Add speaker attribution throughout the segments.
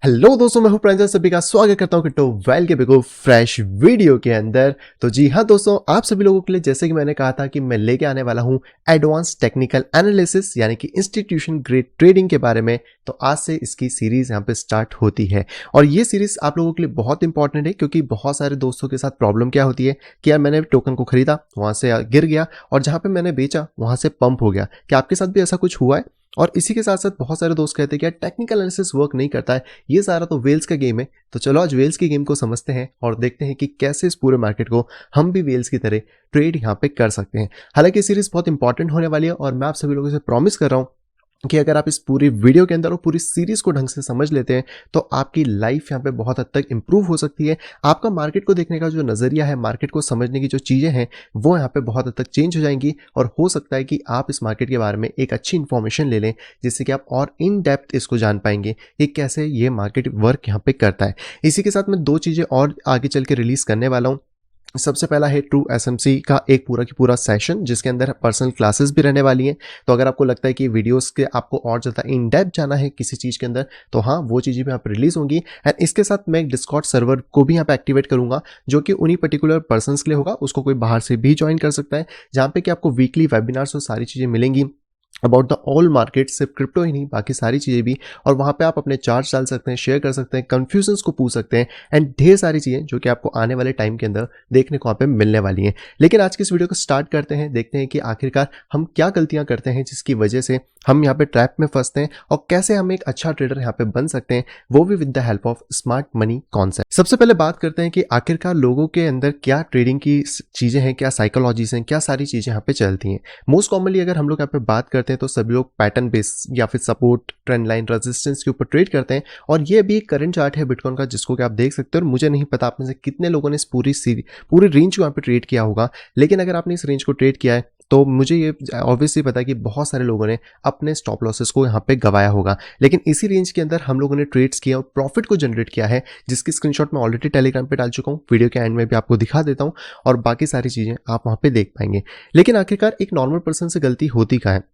Speaker 1: Hello दोस्तों, मैं हूं प्रांजल। सभी का स्वागत करता हूं किट्टो वेल के बिगो फ्रेश वीडियो के अंदर। तो जी हाँ दोस्तों, आप सभी लोगों के लिए जैसे कि मैंने कहा था कि मैं लेके आने वाला हूं एडवांस टेक्निकल एनालिसिस यानी कि इंस्टीट्यूशन ग्रेड ट्रेडिंग के बारे में। तो आज से इसकी सीरीज यहाँ पे स्टार्ट होती है और ये सीरीज आप लोगों के लिए बहुत इंपॉर्टेंट है, क्योंकि बहुत सारे दोस्तों के साथ प्रॉब्लम क्या होती है कि यार मैंने टोकन को खरीदा, वहां से गिर गया, और जहां पे मैंने बेचा वहां से पंप हो गया। क्या आपके साथ भी ऐसा कुछ हुआ है? और इसी के साथ साथ बहुत सारे दोस्त कहते हैं कि यार टेक्निकल एनालिसिस वर्क नहीं करता है, ये सारा तो वेल्स का गेम है। तो चलो आज वेल्स की गेम को समझते हैं और देखते हैं कि कैसे इस पूरे मार्केट को हम भी वेल्स की तरह ट्रेड यहाँ पे कर सकते हैं। हालांकि सीरीज बहुत इंपॉर्टेंट होने वाली है और मैं आप सभी लोगों से प्रॉमिस कर रहा हूँ कि अगर आप इस पूरी वीडियो के अंदर और पूरी सीरीज को ढंग से समझ लेते हैं तो आपकी लाइफ यहाँ पे बहुत हद तक इंप्रूव हो सकती है। आपका मार्केट को देखने का जो नजरिया है, मार्केट को समझने की जो चीजें हैं, वो यहाँ पे बहुत हद तक चेंज हो जाएंगी और हो सकता है कि आप इस मार्केट के बारे में एक अच्छी इंफॉर्मेशन ले लें, जिससे कि आप और इन डेप्थ इसको जान पाएंगे कि कैसे ये मार्केट वर्क यहाँ पे करता है। इसी के साथ मैं दो चीजें और आगे चल के रिलीज करने वाला हूँ। सबसे पहला है ट्रू एसएमसी का एक पूरा की पूरा सेशन, जिसके अंदर पर्सनल क्लासेस भी रहने वाली हैं। तो अगर आपको लगता है कि वीडियोस के आपको और ज़्यादा इन डेप्थ जाना है किसी चीज़ के अंदर, तो हाँ, वो चीज़ें भी यहाँ पर रिलीज होंगी। एंड इसके साथ मैं एक डिस्कॉर्ड सर्वर को भी यहाँ पे एक्टिवेट करूंगा, जो कि उन्हीं पर्टिकुलर पर्सन के लिए होगा। उसको कोई बाहर से भी ज्वाइन कर सकता है, जहाँ पे कि आपको वीकली वेबिनार्स और सारी चीज़ें मिलेंगी अबाउट द ऑल मार्केट। सिर्फ क्रिप्टो ही नहीं, बाकी सारी चीज़ें भी। और वहाँ पे आप अपने चार्ट्स डाल सकते हैं, शेयर कर सकते हैं, कंफ्यूजन्स को पूछ सकते हैं एंड ढेर सारी चीज़ें जो कि आपको आने वाले टाइम के अंदर देखने को वहाँ पे मिलने वाली हैं। लेकिन आज की इस वीडियो को स्टार्ट करते हैं, देखते हैं कि आखिरकार हम क्या गलतियाँ करते हैं जिसकी वजह से हम यहाँ पे ट्रैप में फंसते हैं और कैसे हम एक अच्छा ट्रेडर यहाँ पे बन सकते हैं, वो भी with the help of smart money concept. सबसे पहले बात करते हैं कि आखिरकार लोगों के अंदर क्या ट्रेडिंग की चीज़ें हैं, क्या साइकोलॉजीज हैं, क्या सारी चीज़ें यहाँ पे चलती हैं। मोस्ट कॉमनली अगर हम लोग यहाँ पे बात करते हैं तो सभी लोग पैटर्न बेस या फिर सपोर्ट, ट्रेंड लाइन, रेजिस्टेंस के ऊपर ट्रेड करते हैं। और ये भी एक करंट चार्ट है बिटकॉइन का, जिसको कि आप देख सकते हो। और मुझे नहीं पता आप में से कितने लोगों ने इस पूरी रेंज को यहाँ पे ट्रेड किया होगा, लेकिन अगर आपने इस रेंज को ट्रेड किया है तो मुझे ये ऑब्वियसली पता है कि बहुत सारे लोगों ने अपने स्टॉप लॉसेस को यहाँ पे गवाया होगा। लेकिन इसी रेंज के अंदर हम लोगों ने ट्रेड्स किया और प्रॉफिट को जनरेट किया है, जिसकी स्क्रीनशॉट मैं ऑलरेडी टेलीग्राम पे डाल चुका हूँ। वीडियो के एंड में भी आपको दिखा देता हूँ और बाकी सारी चीज़ें आप वहाँ पे देख पाएंगे। लेकिन आखिरकार एक नॉर्मल पर्सन से गलती होती क्या है?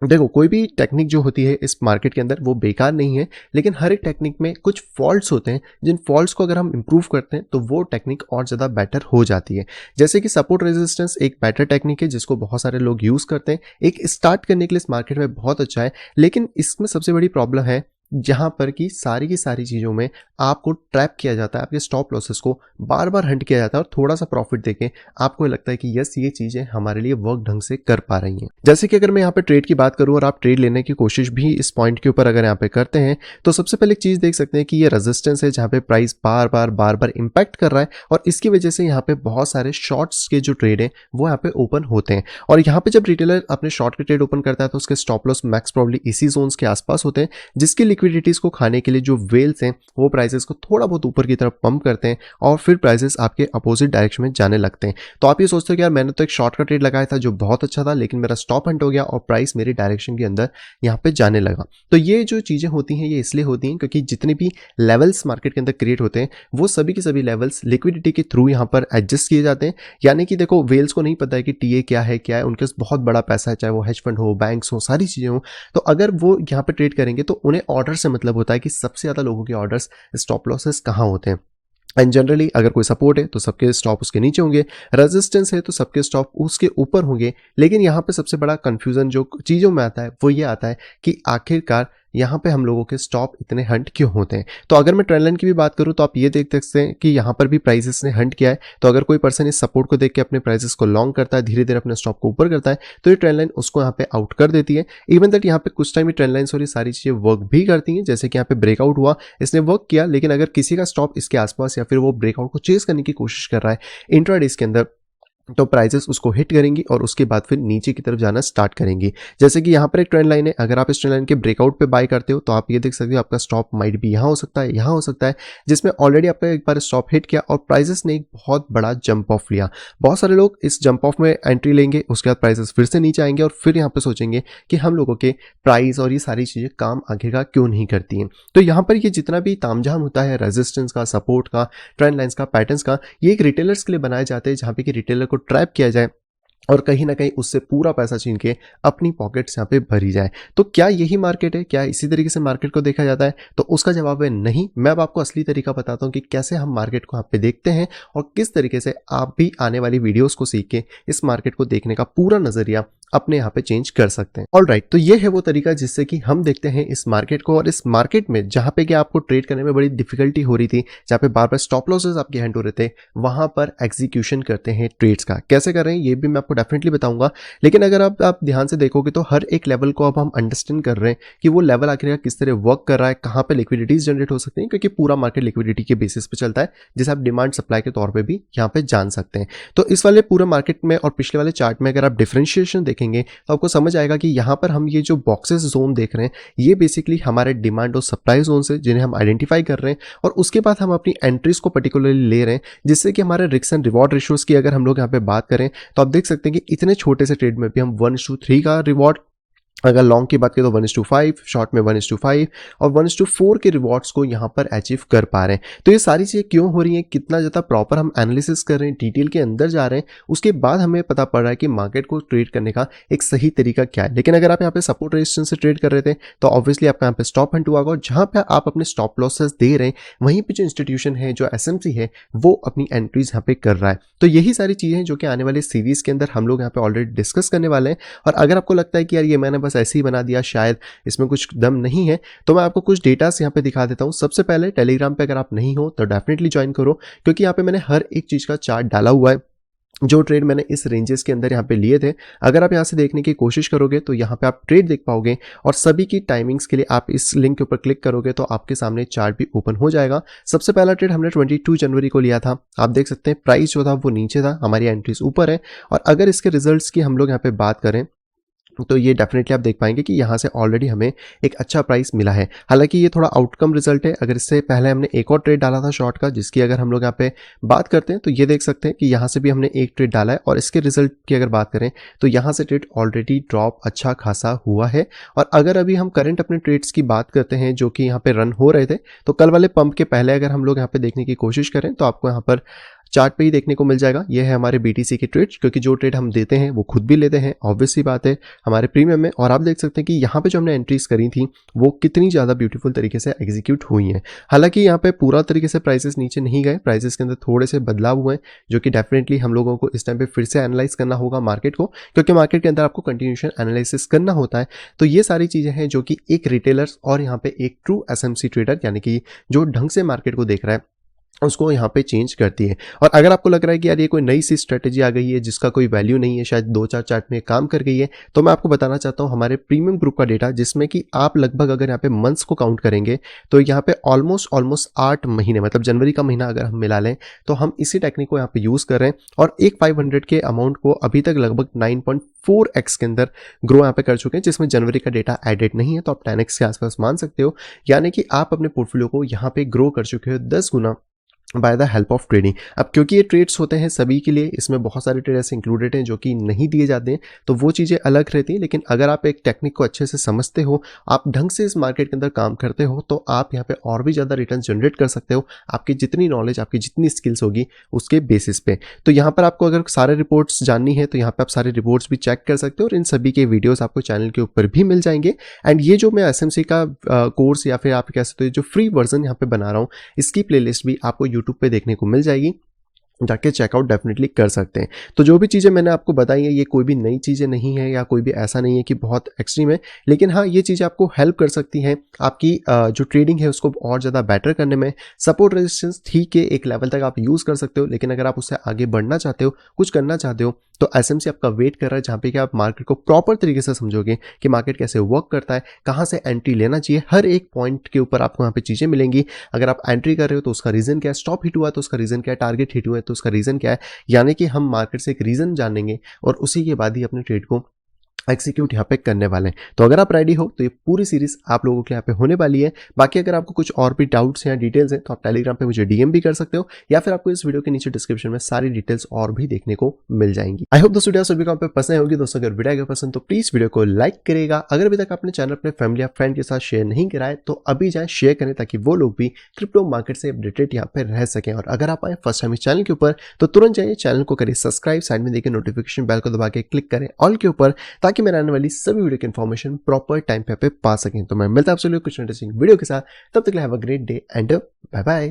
Speaker 1: देखो, कोई भी टेक्निक जो होती है इस मार्केट के अंदर वो बेकार नहीं है, लेकिन हर एक टेक्निक में कुछ फॉल्ट्स होते हैं, जिन फॉल्ट्स को अगर हम इंप्रूव करते हैं तो वो टेक्निक और ज़्यादा बेटर हो जाती है। जैसे कि सपोर्ट रेजिस्टेंस एक बेटर टेक्निक है जिसको बहुत सारे लोग यूज़ करते हैं, एक स्टार्ट करने के लिए इस मार्केट में बहुत अच्छा है। लेकिन इसमें सबसे बड़ी प्रॉब्लम है जहां पर कि सारी की सारी चीज़ों में आपको ट्रैप किया जाता है, आपके स्टॉप लॉसेस को बार बार हंट किया जाता है और थोड़ा सा प्रॉफिट देके आपको लगता है कि यस, ये चीज़ें हमारे लिए वर्क ढंग से कर पा रही हैं। जैसे कि अगर मैं यहाँ पे ट्रेड की बात करूँ और आप ट्रेड लेने की कोशिश भी इस पॉइंट के ऊपर अगर यहाँ पे करते हैं, तो सबसे पहले एक चीज़ देख सकते हैं कि ये रेजिस्टेंस है जहाँ पे प्राइस बार बार इंपैक्ट कर रहा है और इसकी वजह से यहाँ पे बहुत सारे शॉर्ट्स के जो ट्रेड है वो यहाँ पे ओपन होते हैं। और यहाँ पे जब रिटेलर अपने शॉर्ट के ट्रेड ओपन करता है तो उसके स्टॉप लॉस मैक्स प्रॉब्ली इसी जोन्स के आसपास होते हैं, जिसकी लिक्विडिटीज को खाने के लिए जो वेल्स हैं वो प्राइसेस को थोड़ा बहुत ऊपर की तरफ पंप करते हैं और फिर प्राइसेस आपके अपोजिट डायरेक्शन में जाने लगते हैं। तो आप ये सोचते हो कि यार मैंने तो एक शॉर्ट का ट्रेड लगाया था जो बहुत अच्छा था, लेकिन मेरा स्टॉप हंट हो गया और प्राइस मेरी डायरेक्शन के अंदर यहाँ पे जाने लगा। तो ये जो चीज़ें होती हैं ये इसलिए होती हैं क्योंकि जितने भी लेवल्स मार्केट के अंदर क्रिएट होते हैं वो सभी के सभी लेवल्स लिक्विडिटी के थ्रू यहाँ पर एडजस्ट किए जाते हैं। यानी कि देखो, वेल्स को नहीं पता है कि टीए क्या है, उनके पास बहुत बड़ा पैसा है, चाहे वो हेज फंड हो, बैंक्स हो, सारी चीज़ें हो। तो अगर वो यहाँ पे ट्रेड करेंगे तो उन्हें ऑर्डर से मतलब होता है कि सबसे ज़्यादा लोगों के ऑर्डर्स, स्टॉप लॉसेस कहाँ होते हैं। एंड जनरली अगर कोई सपोर्ट है तो सबके स्टॉप उसके नीचे होंगे, रेजिस्टेंस है तो सबके स्टॉप उसके ऊपर होंगे। लेकिन यहाँ पे सबसे बड़ा कंफ्यूजन जो चीज़ों में आता है वो ये आता है कि आखिरकार यहाँ पे हम लोगों के स्टॉप इतने हंट क्यों होते हैं। तो अगर मैं ट्रेंड लाइन की भी बात करूँ तो आप ये देख सकते हैं कि यहाँ पर भी प्राइसेस ने हंट किया है। तो अगर कोई पर्सन इस सपोर्ट को देख के अपने प्राइसेस को लॉन्ग करता है, धीरे धीरे अपने स्टॉप को ऊपर करता है, तो ये ट्रेंड लाइन उसको यहाँ पे आउट कर देती है। इवन दैट यहाँ पे कुछ टाइम ये ट्रेंड लाइन्स और ये सारी चीज़ें वर्क भी करती हैं। जैसे कि यहाँ पे ब्रेकआउट हुआ, इसने वर्क किया, लेकिन अगर किसी का स्टॉप इसके आसपास या फिर वो ब्रेकआउट को चेस करने की कोशिश कर रहा है इंट्राडेज के अंदर, तो प्राइसेस उसको हिट करेंगी और उसके बाद फिर नीचे की तरफ जाना स्टार्ट करेंगी। जैसे कि यहाँ पर एक ट्रेंड लाइन है, अगर आप इस ट्रेंड लाइन के ब्रेकआउट पे बाय करते हो तो आप ये देख सकते हो आपका स्टॉप माइट भी यहाँ हो सकता है, यहाँ हो सकता है, जिसमें ऑलरेडी आपका एक बार स्टॉप हिट किया और प्राइसेस ने एक बहुत बड़ा जंप ऑफ लिया। बहुत सारे लोग इस जंप ऑफ में एंट्री लेंगे, उसके बाद प्राइसेस फिर से नीचे आएंगे और फिर यहाँ पे सोचेंगे कि हम लोगों के प्राइस और ये सारी चीज़ें काम आगे का क्यों नहीं करती हैं। तो यहाँ पर ये जितना भी तामझाम होता है रेजिस्टेंस का, सपोर्ट का, ट्रेंड लाइन्स का, पैटर्न्स का, ये एक रिटेलर्स के लिए बनाए जाते हैं जहाँ पे कि रिटेलर को ट्रैप किया जाए और कहीं न कहीं उससे पूरा पैसा छीन के अपनी पॉकेट्स यहाँ पे भरी जाए। तो क्या यही मार्केट है? क्या इसी तरीके से मार्केट को देखा जाता है? तो उसका जवाब है नहीं। मैं अब आपको असली तरीका बताता हूँ कि कैसे हम मार्केट को यहाँ पे देखते हैं और किस तरीके से आप भी आने वाली वीडियोज़ को सीख के इस मार्केट को देखने का पूरा नज़रिया अपने यहाँ पे चेंज कर सकते हैं। ऑलराइट, तो ये है वो तरीका जिससे कि हम देखते हैं इस मार्केट को, और इस मार्केट में जहाँ पे कि आपको ट्रेड करने में बड़ी डिफिकल्टी हो रही थी, जहाँ पे बार-बार स्टॉप लॉसेस आपके हैंड हो रहे थे, वहाँ पर एग्जीक्यूशन करते हैं ट्रेड्स का। कैसे कर रहे हैं ये भी मैं आपको डेफिनेटली बताऊंगा। लेकिन अगर आप ध्यान से देखोगे तो हर एक लेवल को अब हम अंडरस्टैंड कर रहे हैं कि वो लेवल आखिर किस तरह वर्क कर रहा है, कहाँ पे लिक्विडिटीज जनरेट हो सकती हैं, क्योंकि पूरा मार्केट लिक्विडिटी के बेसिस पे चलता है, जिसे आप डिमांड सप्लाई के तौर पर भी यहाँ पे जान सकते हैं। तो इस वाले पूरे मार्केट में और पिछले वाले चार्ट में अगर आप डिफरेंशिएशन देखेंगे तो आपको समझ आएगा कि यहाँ पर हम ये जो बॉक्सेस जोन देख रहे हैं, ये बेसिकली हमारे डिमांड और सप्लाई जोन से जिन्हें हम आइडेंटिफाई कर रहे हैं, और उसके बाद हम अपनी एंट्रीज को पर्टिकुलरली ले रहे हैं, जिससे कि हमारे रिस्क एंड रिवॉर्ड रेशियोज की अगर हम लोग यहाँ पे बात करें तो आप देख सकते हैं कि इतने छोटे से ट्रेड में भी हम 1:3 का रिवॉर्ड, अगर लॉन्ग की बात करें तो 1:5, शॉर्ट में 1:5 और 1:4 के रिवॉर्ड्स को यहाँ पर अचीव कर पा रहे हैं। तो ये सारी चीज़ें क्यों हो रही हैं, कितना ज़्यादा प्रॉपर हम एनालिसिस कर रहे हैं, डिटेल के अंदर जा रहे हैं, उसके बाद हमें पता पड़ रहा है कि मार्केट को ट्रेड करने का एक सही तरीका क्या है। लेकिन अगर आप यहाँ पे सपोर्ट रेजिस्टेंस से ट्रेड कर रहे थे तो ऑब्वियसली आपका यहाँ पे स्टॉप हंट हुआ होगा, और जहाँ पे आप अपने स्टॉप लॉसेस दे रहे हैं वहीं पर जो इंस्टीट्यूशन है, जो एसएमसी है, वो अपनी एंट्रीज यहाँ पे कर रहा है। तो यही सारी चीज़ें हैं जो कि आने वाले सीरीज के अंदर हम लोग यहाँ पे ऑलरेडी डिस्कस करने वाले हैं। और अगर आपको लगता है कि यार ये मैंने बस ऐसे ही बना दिया, शायद इसमें कुछ दम नहीं है, तो मैं आपको कुछ डेटास यहाँ पे दिखा देता हूँ। सबसे पहले टेलीग्राम पे अगर आप नहीं हो तो डेफिनेटली ज्वाइन करो, क्योंकि यहाँ पे मैंने हर एक चीज़ का चार्ट डाला हुआ है, जो ट्रेड मैंने इस रेंजेस के अंदर यहाँ पे लिए थे। अगर आप यहाँ से देखने की कोशिश करोगे तो यहाँ पे आप ट्रेड देख पाओगे, और सभी की टाइमिंग्स के लिए आप इस लिंक के ऊपर क्लिक करोगे तो आपके सामने चार्ट भी ओपन हो जाएगा। सबसे पहला ट्रेड हमने 22 जनवरी को लिया था। आप देख सकते हैं प्राइस जो था वो नीचे था, हमारी एंट्रीज ऊपर है। और अगर इसके रिजल्ट्स की हम लोग यहाँ पे बात करें तो ये डेफिनेटली आप देख पाएंगे कि यहाँ से ऑलरेडी हमें एक अच्छा प्राइस मिला है। हालांकि ये थोड़ा आउटकम रिजल्ट है। अगर इससे पहले हमने एक और ट्रेड डाला था शॉर्ट का, जिसकी अगर हम लोग यहाँ पे बात करते हैं तो ये देख सकते हैं कि यहाँ से भी हमने एक ट्रेड डाला है, और इसके रिजल्ट की अगर बात करें तो यहाँ से ट्रेड ऑलरेडी ड्रॉप अच्छा खासा हुआ है। और अगर अभी हम करंट अपने ट्रेड्स की बात करते हैं जो कि यहाँ पे रन हो रहे थे, तो कल वाले पंप के पहले अगर हम लोग यहाँ पे देखने की कोशिश करें तो आपको यहाँ पर चार्ट पे ही देखने को मिल जाएगा। ये है हमारे बीटीसी के ट्रेड्स, क्योंकि जो ट्रेड हम देते हैं वो खुद भी लेते हैं, ऑब्वियस सी बात है, हमारे प्रीमियम में। और आप देख सकते हैं कि यहाँ पे जो हमने एंट्रीज करी थी वो कितनी ज़्यादा ब्यूटीफुल तरीके से एग्जीक्यूट हुई हैं। हालांकि यहाँ पे पूरा तरीके से प्राइसेस नीचे नहीं गए, प्राइसेस के अंदर थोड़े से बदलाव हुए, जो कि डेफिनेटली हम लोगों को इस टाइम पे फिर से एनालाइज करना होगा मार्केट को, क्योंकि मार्केट के अंदर आपको कंटिन्यूशन एनालिसिस करना होता है। तो ये सारी चीज़ें हैं जो कि एक रिटेलर्स और यहाँ पे एक ट्रू एसएमसी ट्रेडर, यानी कि जो ढंग से मार्केट को देख रहा है, उसको यहाँ पे चेंज करती है। और अगर आपको लग रहा है कि यार ये कोई नई सी स्ट्रेटेजी आ गई है जिसका कोई वैल्यू नहीं है, शायद 2-4 चार्ट में काम कर गई है, तो मैं आपको बताना चाहता हूँ हमारे प्रीमियम ग्रुप का डेटा, जिसमें कि आप लगभग अगर यहाँ पे मंथ्स को काउंट करेंगे तो यहाँ पे ऑलमोस्ट 8 महीने, मतलब जनवरी का महीना अगर हम मिला लें तो हम इसी टेक्निक को यहाँ पे यूज़ कर रहे हैं, और एक 500 के अमाउंट को अभी तक लगभग 9.4x के अंदर ग्रो यहाँ पे कर चुके हैं, जिसमें जनवरी का डेटा एडेड नहीं है, तो आप 10x के आसपास मान सकते हो। यानी कि आप अपने पोर्टफोलियो को यहाँ पे ग्रो कर चुके हो 10 गुना by the help of trading. अब क्योंकि ये ट्रेड्स होते हैं सभी के लिए, इसमें बहुत सारे ट्रेड ऐसे इंक्लूडेड हैं जो कि नहीं दिए जाते हैं, तो वो चीज़ें अलग रहती हैं। लेकिन अगर आप एक टेक्निक को अच्छे से समझते हो, आप ढंग से इस मार्केट के अंदर काम करते हो, तो आप यहाँ पे और भी ज़्यादा रिटर्न जनरेट कर सकते हो, आपकी जितनी नॉलेज, आपकी जितनी स्किल्स होगी उसके बेसिस पे। तो यहाँ पर आपको अगर सारे रिपोर्ट्स जाननी है तो यहाँ पे आप सारे रिपोर्ट्स भी चेक कर सकते हो, और इन सभी के वीडियोस आपको चैनल के ऊपर भी मिल जाएंगे। एंड ये जो मैं एसएमसी का कोर्स या फिर आप कह सकते हो जो फ्री वर्जन यहाँ पे बना रहा हूँ, इसकी प्लेलिस्ट भी आपको यूट्यूब पे देखने को मिल जाएगी, जाके चेकआउट डेफिनेटली कर सकते हैं। तो जो भी चीज़ें मैंने आपको बताई हैं ये कोई भी नई चीज़ें नहीं है, या कोई भी ऐसा नहीं है कि बहुत एक्सट्रीम है, लेकिन हाँ ये चीज़ें आपको हेल्प कर सकती हैं आपकी जो ट्रेडिंग है उसको और ज़्यादा बेटर करने में। सपोर्ट रेजिस्टेंस ठीक है, एक लेवल तक आप यूज़ कर सकते हो, लेकिन अगर आप उससे आगे बढ़ना चाहते हो, कुछ करना चाहते हो, तो एसएमसी आपका वेट कर रहा है, जहाँ पे कि आप मार्केट को प्रॉपर तरीके से समझोगे कि मार्केट कैसे वर्क करता है, कहाँ से एंट्री लेना चाहिए, हर एक पॉइंट के ऊपर आपको यहाँ पे चीज़ें मिलेंगी। अगर आप एंट्री कर रहे हो तो उसका रीज़न क्या है, स्टॉप हिट हुआ तो उसका रीज़न क्या है, टारगेट हिट हुआ है तो उसका रीज़न क्या है, यानी कि हम मार्केट से एक रीज़न जानेंगे और उसी के बाद ही अपने ट्रेड को एग्जीक्यूट यहाँ पे करने वाले हैं। तो अगर आप रेडी हो तो ये पूरी सीरीज आप लोगों के यहाँ पे होने वाली है। बाकी अगर आपको कुछ और भी डाउट्स या डिटेल्स हैं तो आप टेलीग्राम पे मुझे डीएम भी कर सकते हो, या फिर आपको इस वीडियो के नीचे डिस्क्रिप्शन में सारी डिटेल्स और भी देखने को मिल जाएंगी। आई होप दोस्तों वीडियो सभी को आप पे पसंद होगी। दोस्तों अगर वीडियो अगर पसंद तो प्लीज वीडियो को लाइक करेगा। अगर अभी तक आपने चैनल अपने फैमिली या फ्रेंड के साथ शेयर नहीं करा है तो अभी जाए शेयर करें, ताकि वो लोग भी क्रिप्टो मार्केट से अपडेटेड यहाँ पे रह सकें। और अगर आप आए फर्स्ट टाइम इस चैनल के ऊपर तो तुरंत जाइए चैनल को करिए सब्सक्राइब, साइड में देखिए नोटिफिकेशन बेल को दबा के क्लिक करें ऑल के ऊपर, ताकि मेरे आने वाली सभी वीडियो की इन्फॉर्मेशन प्रॉपर टाइम पे पा सकें। तो मैं मिलता हूं आपसे कुछ इंटरेस्टिंग वीडियो के साथ, तब तक के लिए have a great day and bye bye.